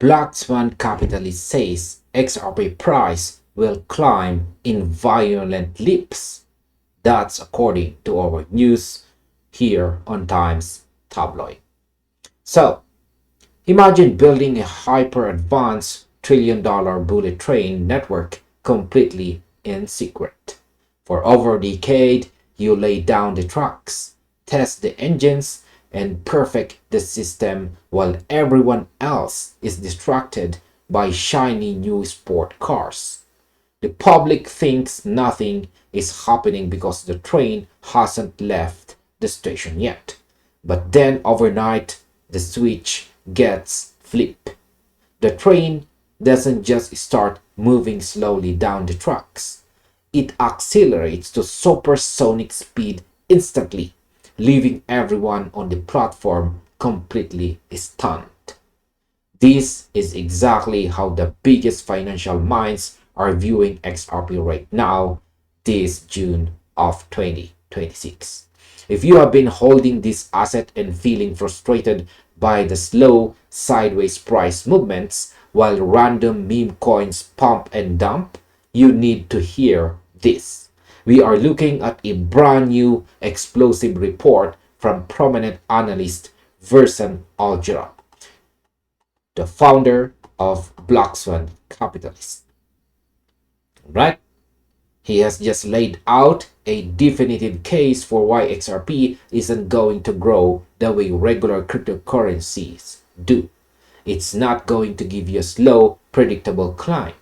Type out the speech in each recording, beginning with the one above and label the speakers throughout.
Speaker 1: Black Swan Capitalist says XRP price will climb in violent leaps. That's according to our news here on Times Tabloid. So, imagine building a hyper-advanced trillion-dollar bullet train network completely in secret. For over a decade, you lay down the tracks, test the engines, and perfect the system while everyone else is distracted by shiny new sport cars. The public thinks nothing is happening because the train hasn't left the station yet. But then overnight, the switch gets flipped. The train doesn't just start moving slowly down the tracks. It accelerates to supersonic speed instantly, leaving everyone on the platform completely stunned. This is exactly how the biggest financial minds are viewing XRP right now, this June of 2026. If you have been holding this asset and feeling frustrated by the slow sideways price movements while random meme coins pump and dump, you need to hear this. We are looking at a brand new explosive report from prominent analyst Versan Aljarrah, the founder of Black Swan Capitalist. Right? He has just laid out a definitive case for why XRP isn't going to grow the way regular cryptocurrencies do. It's not going to give you a slow, predictable climb.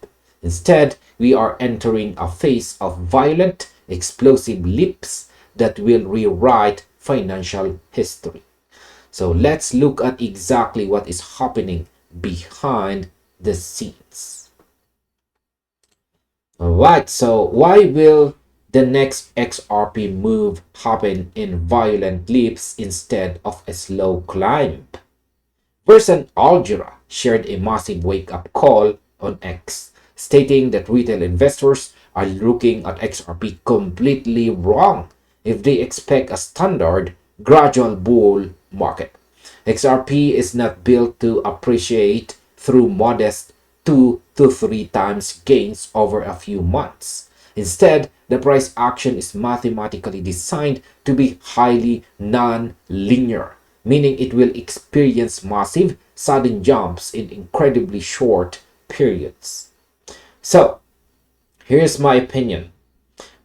Speaker 1: Instead, we are entering a phase of violent, explosive leaps that will rewrite financial history. So let's look at exactly what is happening behind the scenes. Alright, so why will the next XRP move happen in violent leaps instead of a slow climb? Versan Aljarrah shared a massive wake-up call on X, stating that retail investors are looking at XRP completely wrong if they expect a standard gradual bull market. XRP is not built to appreciate through modest 2 to 3 times gains over a few months. Instead, the price action is mathematically designed to be highly non-linear, meaning it will experience massive, sudden jumps in incredibly short periods. So, here's my opinion.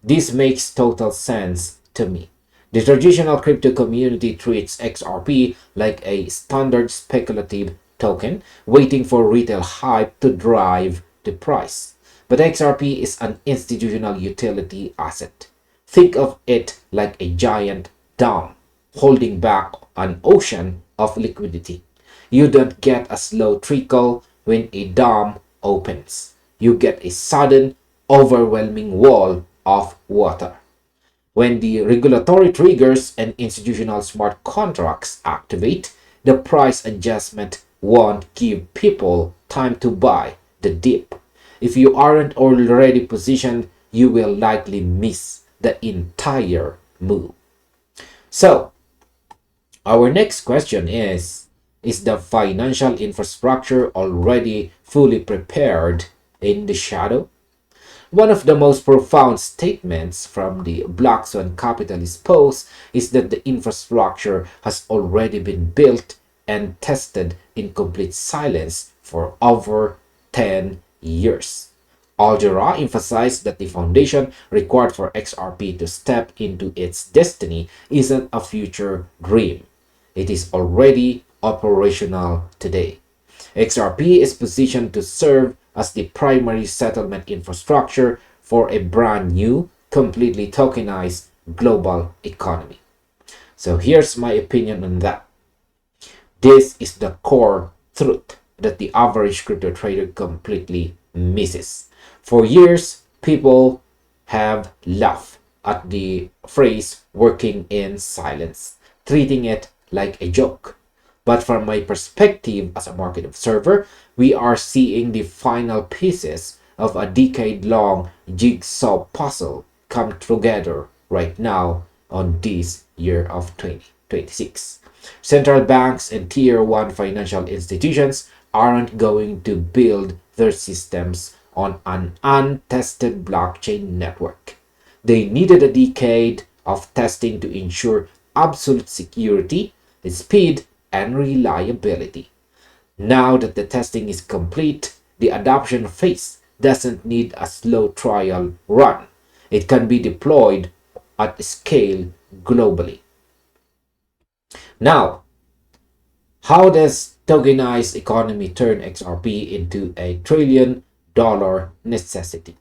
Speaker 1: This makes total sense to me. The traditional crypto community treats XRP like a standard speculative token, waiting for retail hype to drive the price. But XRP is an institutional utility asset. Think of it like a giant dam holding back an ocean of liquidity. You don't get a slow trickle when a dam opens. You get a sudden, overwhelming wall of water. When the regulatory triggers and institutional smart contracts activate, the price adjustment won't give people time to buy the dip. If you aren't already positioned, you will likely miss the entire move. So, our next question is the financial infrastructure already fully prepared in the shadow? One of the most profound statements from the Black Swan Capitalist post is that the infrastructure has already been built and tested in complete silence for over 10 years. Aljarrah emphasized that the foundation required for XRP to step into its destiny isn't a future dream. It is already operational today. XRP is positioned to serve as the primary settlement infrastructure for a brand new, completely tokenized global economy. So here's my opinion on that. This is the core truth that the average crypto trader completely misses. For years, people have laughed at the phrase working in silence, treating it like a joke. But from my perspective as a market observer, we are seeing the final pieces of a decade-long jigsaw puzzle come together right now on this year of 2026. Central banks and tier 1 financial institutions aren't going to build their systems on an untested blockchain network. They needed a decade of testing to ensure absolute security, speed, and reliability. Now that the testing is complete, the adoption phase doesn't need a slow trial run. It can be deployed at scale globally. Now, how does tokenized economy turn XRP into a $1 trillion necessity?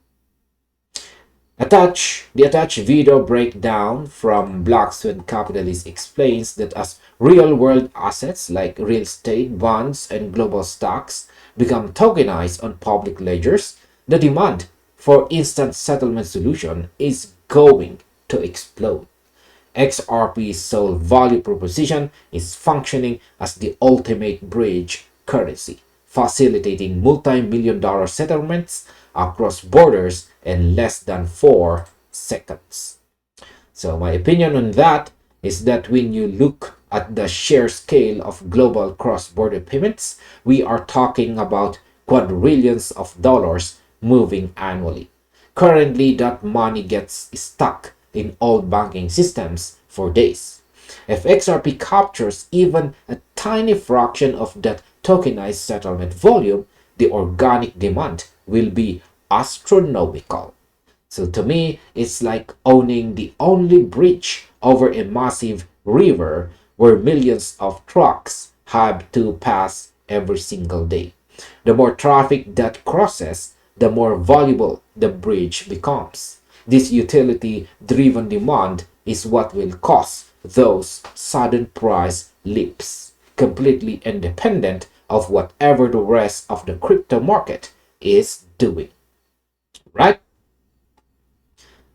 Speaker 1: The attached video breakdown from Black Swan Capitalist explains that as real-world assets like real estate, bonds, and global stocks become tokenized on public ledgers, the demand for instant settlement solution is going to explode. XRP's sole value proposition is functioning as the ultimate bridge currency, facilitating multi-million-dollar settlements across borders in less than 4 seconds. So my opinion on that is that when you look at the sheer scale of global cross-border payments, we are talking about quadrillions of dollars moving annually. Currently, that money gets stuck in old banking systems for days. If XRP captures even a tiny fraction of that tokenized settlement volume, the organic demand will be astronomical. So to me, it's like owning the only bridge over a massive river where millions of trucks have to pass every single day. The more traffic that crosses, the more valuable the bridge becomes. This utility-driven demand is what will cause those sudden price leaps, completely independent of whatever the rest of the crypto market is doing. Right?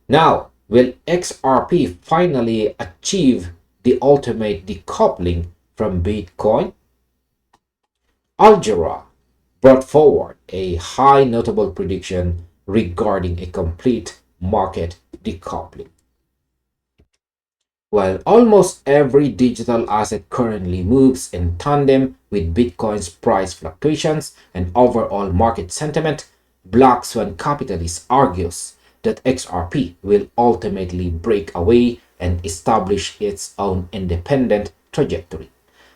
Speaker 1: Now, will XRP finally achieve the ultimate decoupling from Bitcoin? Aljarrah brought forward a high notable prediction regarding a complete market decoupling. While almost every digital asset currently moves in tandem with Bitcoin's price fluctuations and overall market sentiment, Black Swan Capitalist argues that XRP will ultimately break away and establish its own independent trajectory.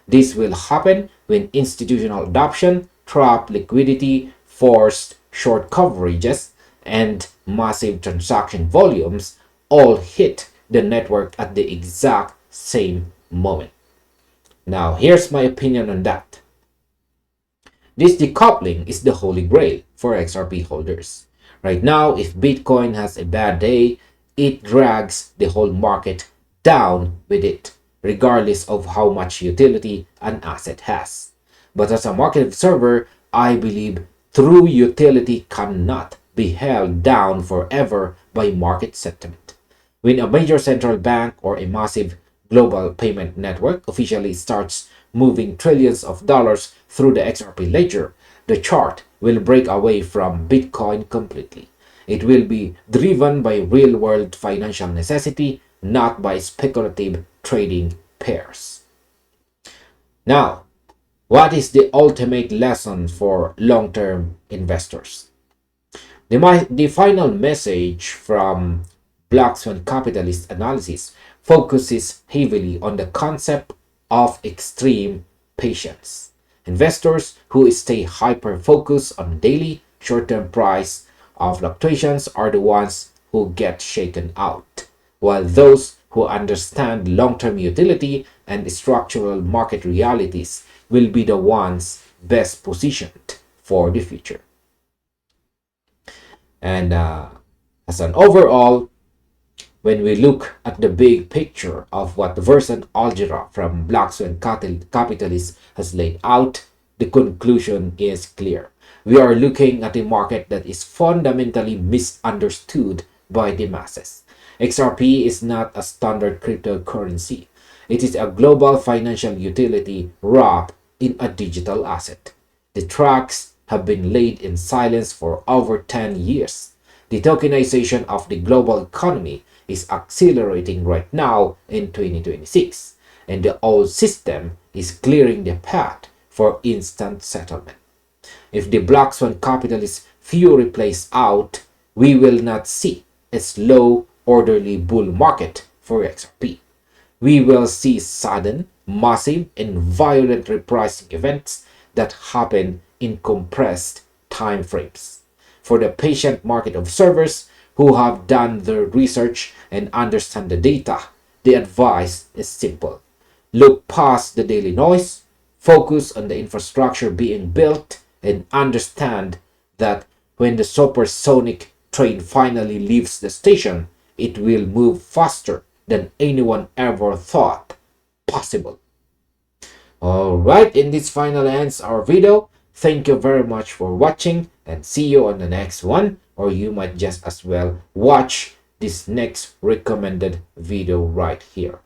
Speaker 1: This will happen when institutional adoption, trap liquidity, forced short coverages, and massive transaction volumes all hit the network at the exact same moment. Now, here's my opinion on that. This decoupling is the holy grail for XRP holders. Right now, if Bitcoin has a bad day, it drags the whole market down with it, regardless of how much utility an asset has. But as a market observer, I believe true utility cannot be held down forever by market sentiment. When a major central bank or a massive global payment network officially starts moving trillions of dollars through the XRP ledger, the chart will break away from Bitcoin completely. It will be driven by real-world financial necessity, not by speculative trading pairs. Now, what is the ultimate lesson for long-term investors? The final message from Black Swan Capitalist analysis focuses heavily on the concept of extreme patience. Investors who stay hyper-focused on daily, short-term price fluctuations are the ones who get shaken out, while those who understand long-term utility and structural market realities will be the ones best positioned for the future. And as an overall, when we look at the big picture of what Versan Aljarrah from Black Swan Capitalist has laid out, the conclusion is clear. We are looking at a market that is fundamentally misunderstood by the masses. XRP is not a standard cryptocurrency. It is a global financial utility wrapped in a digital asset. The tracks have been laid in silence for over 10 years. The tokenization of the global economy is accelerating right now in 2026, and the old system is clearing the path for instant settlement. If the Black Swan Capitalist theory plays out, we will not see a slow, orderly bull market for XRP. We will see sudden, massive, and violent repricing events that happen in compressed time frames. For the patient market observers who have done their research and understand the data, the advice is simple. Look past the daily noise, focus on the infrastructure being built, and understand that when the supersonic train finally leaves the station, it will move faster than anyone ever thought possible. Alright, in this final ends our video. Thank you very much for watching and see you on the next one, or you might just as well watch this next recommended video right here.